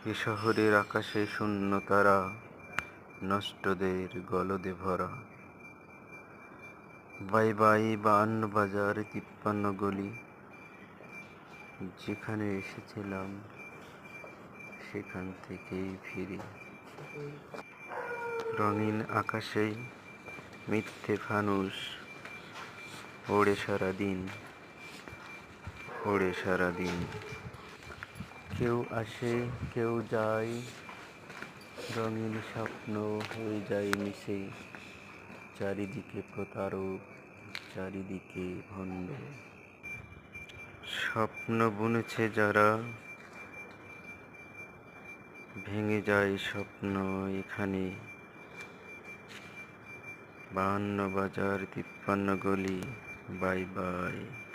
এ শহরের আকাশে শূন্য তারা, নষ্টদের গলদে ভরা। বাই বাই 52 বাজার 53 গলি, যেখানে এসেছিলাম সেখান থেকেই ফিরি। রঙিন আকাশে মিথ্যে ফানুস ওড়ে সারাদিন, ওড়ে সারাদিন। কেউ আসে কেউ যায়, রঙিন স্বপ্ন হয়ে যায় মিশে। চারিদিকে প্রতারক, চারিদিকে ভণ্ড। স্বপ্ন বুনেছে যারা, ভেঙে যায় স্বপ্ন এখানে। 52 বাজার 53 গলি, বাই বাই।